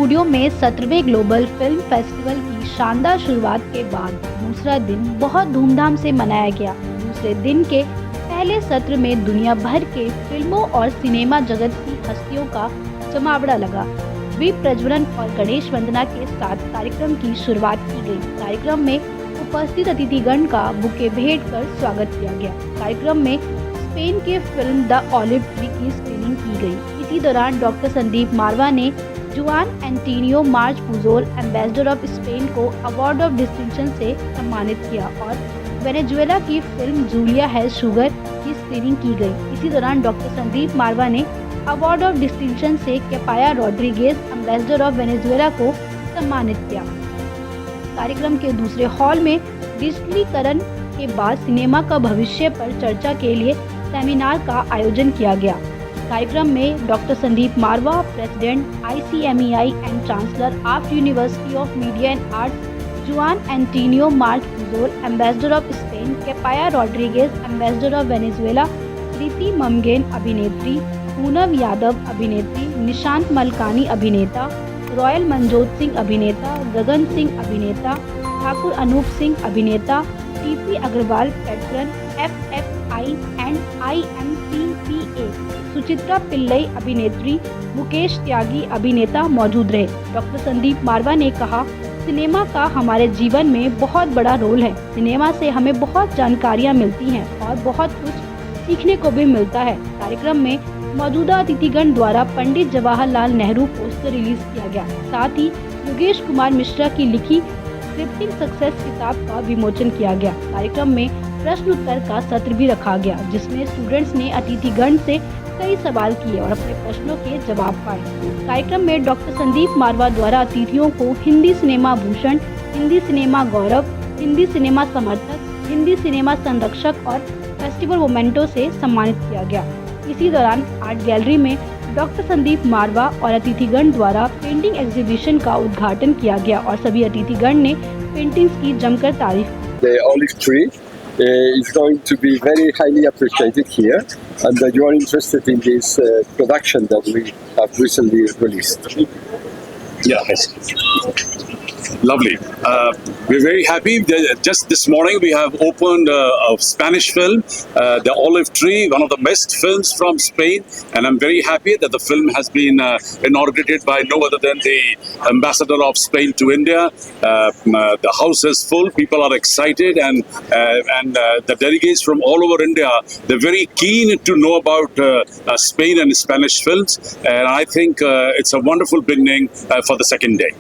Studio में 17वें global film festival की शानदार शुरुआत के बाद दूसरा दिन बहुत धूमधाम से मनाया गया। दूसरे दिन के पहले सत्र में दुनिया भर के फिल्मों और सिनेमा जगत की हस्तियों का जमावड़ा लगा। दीप प्रज्वलन और गणेश वंदना के साथ कार्यक्रम की शुरुआत की गई। कार्यक्रम में उपस्थित अतिथिगण का बुके भेंट कर स्वागत किया गया। कार्यक्रम में स्पेन के फिल्म द ऑलिव ट्री की स्क्रीनिंग की गई। इसी दौरान डॉक्टर संदीप मारवा ने जुआन Antonio March Pujol ambassador of Spain को अवार्ड ऑफ डिस्टिंक्शन से सम्मानित किया और वेनेजुएला की फिल्म जूलिया हैज शुगर की स्क्रीनिंग की गई। इसी दौरान डॉक्टर संदीप मारवा ने अवार्ड ऑफ डिस्टिंक्शन से कैपाया रॉड्रिगेज एम्बेसडर ऑफ वेनेजुएला को सम्मानित किया। कार्यक्रम के दूसरे हॉल में डिजिटलीकरण के बाद सिनेमा का भविष्य पर चर्चा के लिए सेमिनार का आयोजन किया गया। कार्यक्रम में doctor Sandeep Marwah, president ICMEI and chancellor AAFT university of media and arts, Juan Antonio March Pujol ambassador of Spain, Capaya Rodriguez ambassador of Venezuela, Preeti Mamgain अभिनेत्री, पूनम यादव अभिनेत्री, निशांत मलकानी अभिनेता, रॉयल मनजोत सिंह अभिनेता, गगन सिंह अभिनेता, ठाकुर अनूप सिंह अभिनेता, TP Agarwal patron, FFI and IMCPA, Suchitra Pillai अभिनेत्री, मुकेश त्यागी अभिनेता मौजूद रहे। डॉक्टर संदीप मारवा ने कहा, सिनेमा का हमारे जीवन में बहुत बड़ा रोल है। सिनेमा से हमें बहुत जानकारियाँ मिलती हैं और बहुत कुछ सीखने को भी मिलता है। कार्यक्रम में मौजूदा अतिथिगण द्वारा पंडित जवाहरलाल नेहरू पोस्टर रिलीज किया गया। साथ ही योगेश कुमार मिश्रा की लिखी स्क्रिप्टिंग सक्सेस किताब का विमोचन किया गया। कार्यक्रम में प्रश्न उत्तर का सत्र भी रखा गया, जिसमें स्टूडेंट्स ने अतिथिगण से कई सवाल किए और अपने प्रश्नों के जवाब पाए। कार्यक्रम में डॉक्टर संदीप मारवा द्वारा अतिथियों को हिंदी सिनेमा भूषण, हिंदी सिनेमा गौरव, हिंदी सिनेमा समर्थक, हिंदी सिनेमा संरक्षक और फेस्टिवल मोमेंटो से सम्मानित किया गया। इसी दौरान आर्ट गैलरी में डॉक्टर संदीप मारवा और अतिथिगण द्वारा पेंटिंग एग्जीबिशन का उद्घाटन किया गया और सभी अतिथिगण ने पेंटिंग्स की जमकर तारीफ की। The olive tree is going to be very highly appreciated here, and you are interested in this production that we have recently released. Yeah, lovely. We're very happy. Just this morning we have opened a Spanish film, The Olive Tree, one of the best films from Spain, and I'm very happy that the film has been inaugurated by no other than the ambassador of Spain to India. The house is full. People are excited, and the delegates from all over India, they're very keen to know about Spain and Spanish films, and I think it's a wonderful beginning for the second day.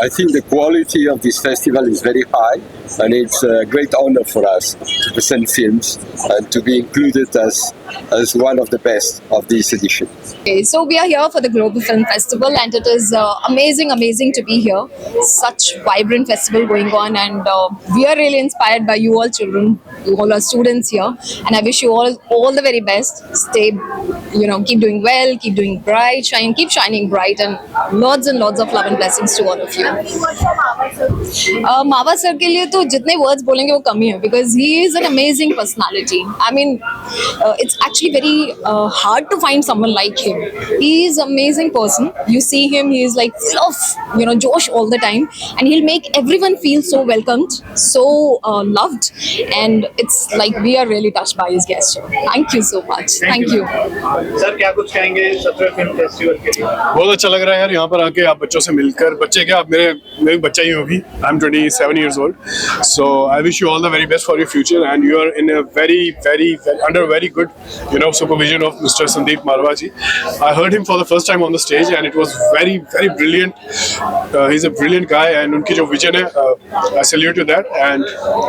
I think the quality of this festival is very high, and it's a great honor for us to present films and to be included as one of the best of this edition. Okay, so we are here for the Global Film Festival, and it is amazing to be here. Such vibrant festival going on, and we are really inspired by you all children, you all are students here, and I wish you all the very best. Stay, keep doing well, keep doing bright, keep shining bright, and lots of love and blessings to all of you. मावा sir के लिए तो जितने words बोलेंगे वो कम ही है, because he is an amazing personality. I mean, it's actually very hard to find someone like him. He is an amazing person. You see him, he is like full of josh all the time, and he'll make everyone feel so welcomed, so loved, and it's like we are really touched by his gesture. Thank you so much. Thank you. Sir क्या कुछ कहेंगे 17वें film festival के लिए? बहुत अच्छा लग रहा है यार, यहाँ पर आके आप बच्चों से मिलकर। बच्चे क्या, आप मेरे बच्चा ही हो भी। I'm 27 years old, so I wish you all the very best for your future, and you are in a under very good supervision of Mr. Sandeep Marwa ji. I heard him for the first time on the stage, and it was very brilliant. He's a brilliant guy, and उनकी जो vision है, I salute to that, and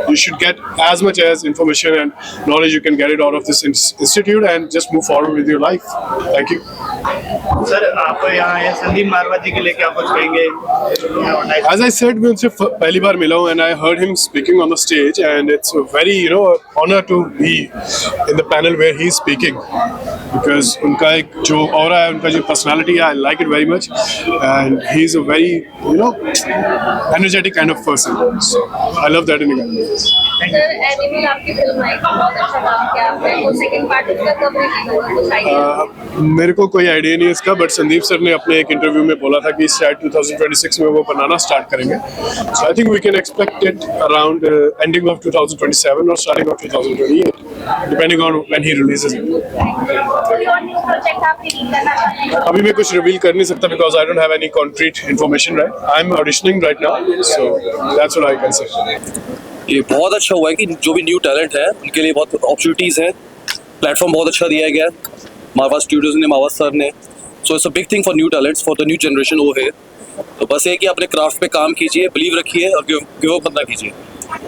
you should get as much as information and knowledge you can get it out of this institute, and just move forward with your life. Thank you. Sir आप यहाँ आए संदीप मारवा जी के लिए, क्या कुछ कहेंगे? As I said, मैं उनसे पहली बार मिला हूँ, and I heard him speaking on the stage, and it's a very honor to be in the panel where he's speaking, because उनका एक जो aura है, उनका जो personality है, I like it very much, and he's a very energetic kind of person, so I love that in a guy. Sir animal आपकी film आई, बहुत अच्छा काम किया आपने। वो सेकंड पार्ट उसका कब रिलीज होगा, कुछ आइडिया? मेरे को कोई कोई आइडिया नहीं है इसका, बट संदीप सर ने अपने एक इंटरव्यू में बोला था कि शायद 2026 में वो बनाना स्टार्ट करेंगे. So I think we can expect it around ending of 2027 और starting of 2028, depending on when he releases it. कोई और न्यू प्रोजेक्ट आप रिवील करना चाहते हैं? अभी मैं कुछ रिवील कर नहीं सकता because I don't have any concrete information right. I am auditioning right now, so that's what I can say. ये बहुत अच्छा हुआ है कि जो भी न्यू टैलेंट है उनके लिए बहुत अपॉर्चुनिटीज़ है. प्लेटफॉर्म बहुत अच्छा दिया गया है मावा स्टूडियोज ने, मावा सर ने. So it's a big thing for new talents, for the new generation वो है. तो बस ये कि अपने क्राफ्ट पे काम कीजिए, बिलीव रखिए और गिव अप मत ना कीजिए.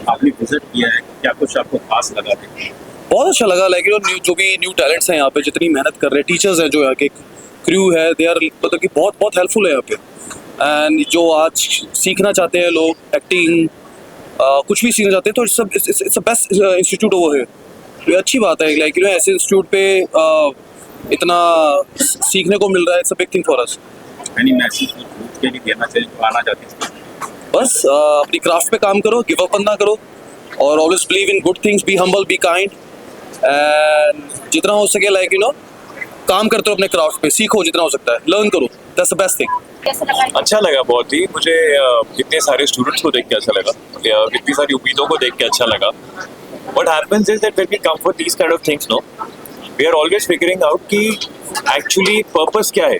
आपने विजिट किया है, क्या कुछ आपको खास लगा? बहुत अच्छा लगा. लाइक जो भी न्यू टैलेंट्स हैं यहाँ पे, जितनी मेहनत कर रहे हैं, टीचर्स हैं जो यहाँ के, क्रू है, दे आर मतलब कि बहुत बहुत हेल्पफुल है यहाँ पे. एंड जो आज सीखना चाहते हैं लोग, एक्टिंग कुछ भी सीखना चाहते हैं, तो इट्स अ बेस्ट इंस्टीट्यूट वो है. ये अच्छी बात है. लाइक ऐसे इंस्टीट्यूट पे इतना सीखने को मिल रहा है. It's a big thing for us. Any message के लिए देना चाहिए, आना चाहते हैं? बस अपनी क्राफ्ट पे काम करो, गिव अप ना करो और always believe in good things, be humble, be kind and जितना हो सके लाइक काम करते हो अपने क्राफ्ट पे, सीखो जितना हो सकता है, लर्न करो. That's the best thing. कैसा लगा? अच्छा लगा बहुत ही. मुझे इतने सारे स्टूडेंट्स को देख के अच्छा लगा, इतनी सारी उम्मीदों को देख के अच्छा लगा. What happens is that when we come for these kind of things, no, we are always figuring out कि actually purpose क्या है.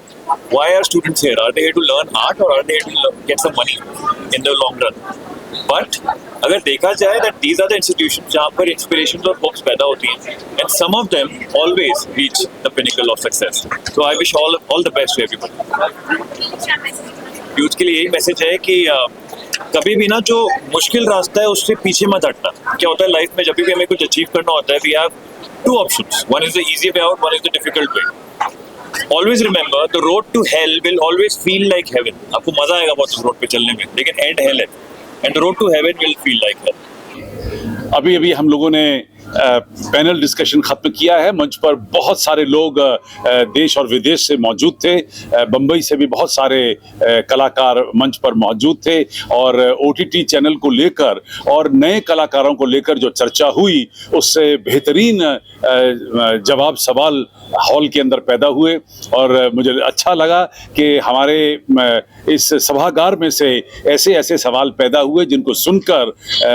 Why are students here? Are they here to learn art or are they here to get some money in the long run? But अगर देखा जाए that these are the institutions जहाँ पर inspirations और hopes पैदा होती हैं, and some of them always reach the pinnacle of success. So I wish all the best to everybody. Youth के लिए यही मैसेज है कि कभी भी ना जो मुश्किल रास्ता है उससे पीछे मत हटना. क्या होता है लाइफ में, जब भी हमें कुछ अचीव करना होता है, we have two options. One is the easy way out, one is the difficult way. Always remember the road to hell will always feel like heaven. आपको मजा आएगा बहुत उस रोड पे चलने में, लेकिन एंड हेल है, and the road to heaven will feel like hell. अभी हम लोगों ने पैनल डिस्कशन खत्म किया है. मंच पर बहुत सारे लोग देश और विदेश से मौजूद थे. बम्बई से भी बहुत सारे कलाकार मंच पर मौजूद थे और OTT चैनल को लेकर और नए कलाकारों को लेकर जो चर्चा हुई उससे बेहतरीन जवाब सवाल हॉल के अंदर पैदा हुए. और मुझे अच्छा लगा कि हमारे इस सभागार में से ऐसे सवाल पैदा हुए जिनको सुनकर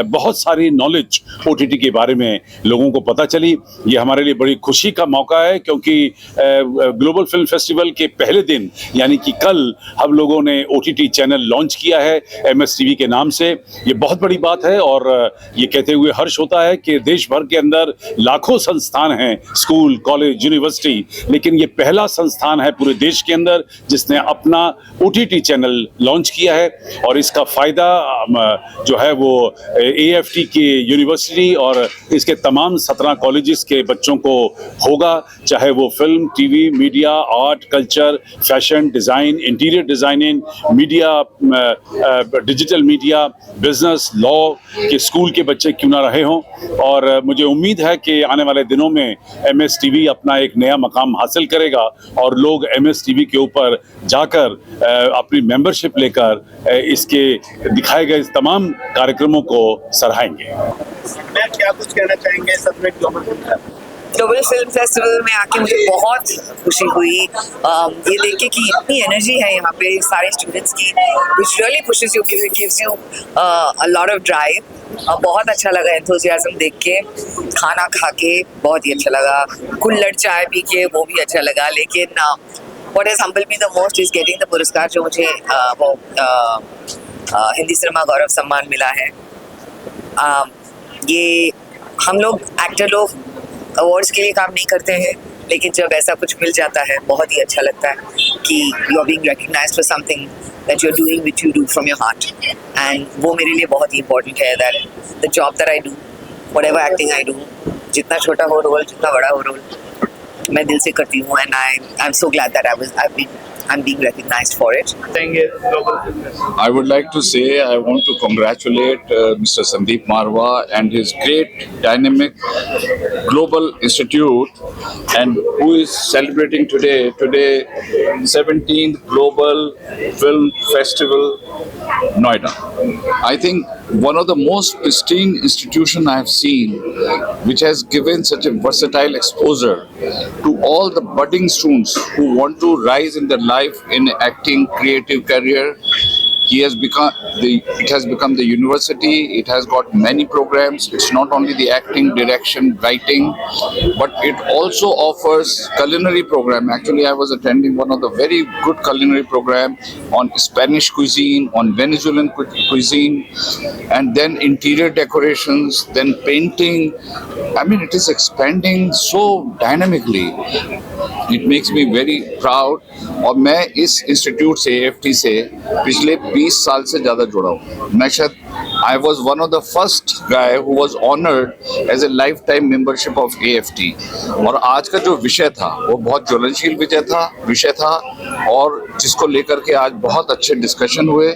बहुत सारी नॉलेज OTT के बारे में लोगों को पता चली. ये हमारे लिए बड़ी खुशी का मौका है क्योंकि ग्लोबल फिल्म फेस्टिवल के पहले दिन यानी कि कल हम लोगों ने OTT चैनल लॉन्च किया है MSTV के नाम से. ये बहुत बड़ी बात है और ये कहते हुए हर्ष होता है कि देश भर के अंदर लाखों संस्थान हैं, स्कूल, कॉलेज, यूनिवर्सिटी, लेकिन ये पहला संस्थान है पूरे देश के अंदर जिसने अपना OTT चैनल लॉन्च किया है. और इसका फायदा जो है वो AFT की यूनिवर्सिटी और इसके तमाम 17 कॉलेजेस के बच्चों को होगा, चाहे वो film, TV, media, art, culture, fashion, design, interior designing, media, digital media, business, law के स्कूल के बच्चे क्यों ना रहे हों. और मुझे उम्मीद है कि आने वाले दिनों में MSTV अपना एक नया मकाम हासिल करेगा और लोग MSTV के ऊपर जाकर अपनी मेंबरशिप लेकर इसके दिखाए गए तमाम कार्यक्रमों को सराहेंगे. मैं क्या कुछ कहना चाहेंगे सब में ग्लोबल फिल्म फेस्टिवल में आके मुझे बहुत खुशी हुई ये देख के कि इतनी एनर्जी है यहाँ पे सारे स्टूडेंट्स की, which really pushes you, gives you a lot of drive. बहुत अच्छा लगा एंथुसियाज्म देख के, खाना खा के बहुत ही अच्छा लगा, कुल्हड़ चाय पी के वो भी अच्छा लगा. लेकिन what has humbled me the most is getting the पुरस्कार जो मुझे वो हिंदी सिनेमा गौरव सम्मान मिला है. ये हम लोग एक्टर लोग अवार्ड्स के लिए काम नहीं करते हैं, लेकिन जब ऐसा कुछ मिल जाता है बहुत ही अच्छा लगता है कि you are being recognised for something that you are doing which you do from your heart. And वो मेरे लिए बहुत ही इंपॉर्टेंट है that the job that I do, whatever acting I do, जितना छोटा हो रोल, जितना बड़ा हो रोल, मैं दिल से करती हूँ. And I am so glad that I been I'm being recognized for it. कहेंगे global film festival? I would like to say I want to congratulate Mr. Sandeep Marwa and his great dynamic global institute, and who is celebrating today 17th Global Film Festival Noida. I think one of the most pristine institution I have seen, which has given such a versatile exposure to all the budding students who want to rise in their life in acting creative career. It has become the university. It has got many programs. It's not only the acting, direction, writing, but it also offers culinary program. Actually, I was attending one of the very good culinary program on Spanish cuisine, on Venezuelan cuisine, and then interior decorations, then painting. I mean, it is expanding so dynamically. It makes me very proud. और मैं इस institute से AFT से पिछले 20 साल से ज़्यादा जुड़ा हूँ। मैं शायद I was one of the first guy who was honored as a lifetime membership of AFT। और आज का जो विषय था वो बहुत ज्वलनशील विषय था और जिसको लेकर के आज बहुत अच्छे डिस्कशन हुए